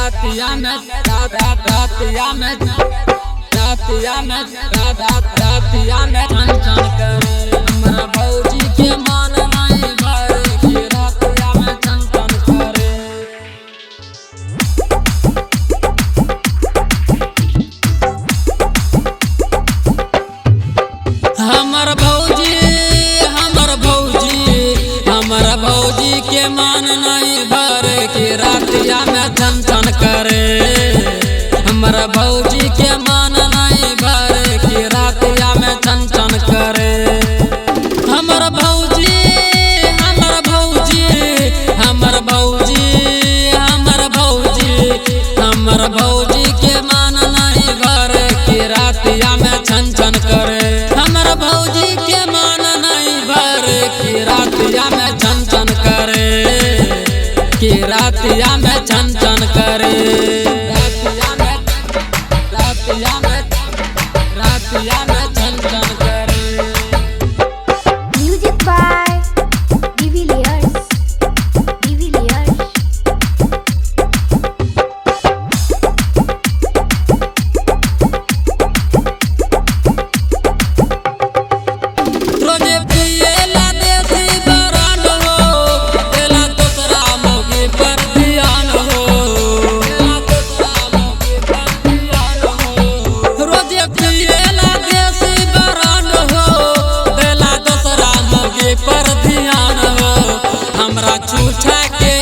रातिया में छन छन करे हमरा भौजी के मान नहीं भरे कि रातिया में छन छन करे। हमर भौजी के मान नहीं भरे कि रातिया में छन छन करे। हमर भौजी के मान नहीं भरे कि रातिया में छन छन करे। हमर भौजी के मान नहीं भरे कि रातिया में छन छन करे। हमर भौजी के मान नहीं भरे कि रातिया में छन छन करे कि रातिया में छन छन करे। रातिया में छन छन करे। Music by de Villiers. रोजे पिएला देसी बरान हो, देला दूसरा मौके पर ध्यान हो। रोजे पिएला देसी बरान हो, देला दूसरा मौके पर ध्यान हो। हमरा छूछा के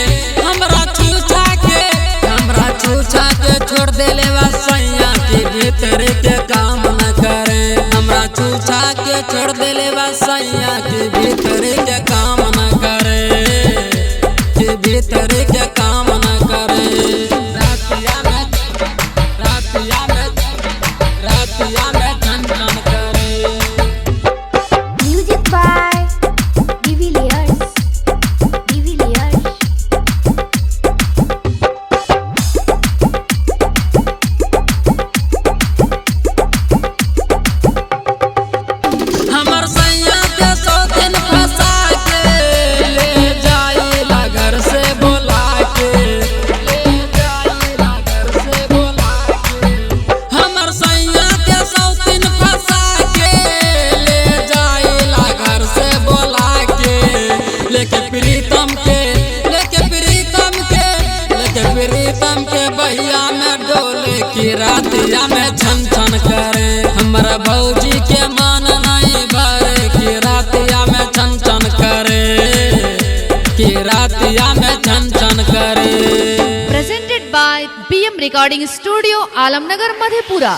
छोड़ देले बा सैया के भीतर के काम न करे। हमरा छूछा के छोड़ देले बा सैया के भीतर के काम न करे, के भीतर के काम न करे। रातिया में छन छन करे। Music by de Villiers. हमर सैया के सौतीन फंसा के ले जाइला घर से बोला के। हमर सैया के सौतीन फंसा के ले जाइला घर से बोला के। लेके प्रीतम के बहिया में डोले कि रातिया में छन छन करे। हमरा भौजी के मान नहीं भरे कि रातिया में छन छन करे, कि रातिया में छन छन करे। Presented by BM Recording Studio, Alamnagar, Madhepura।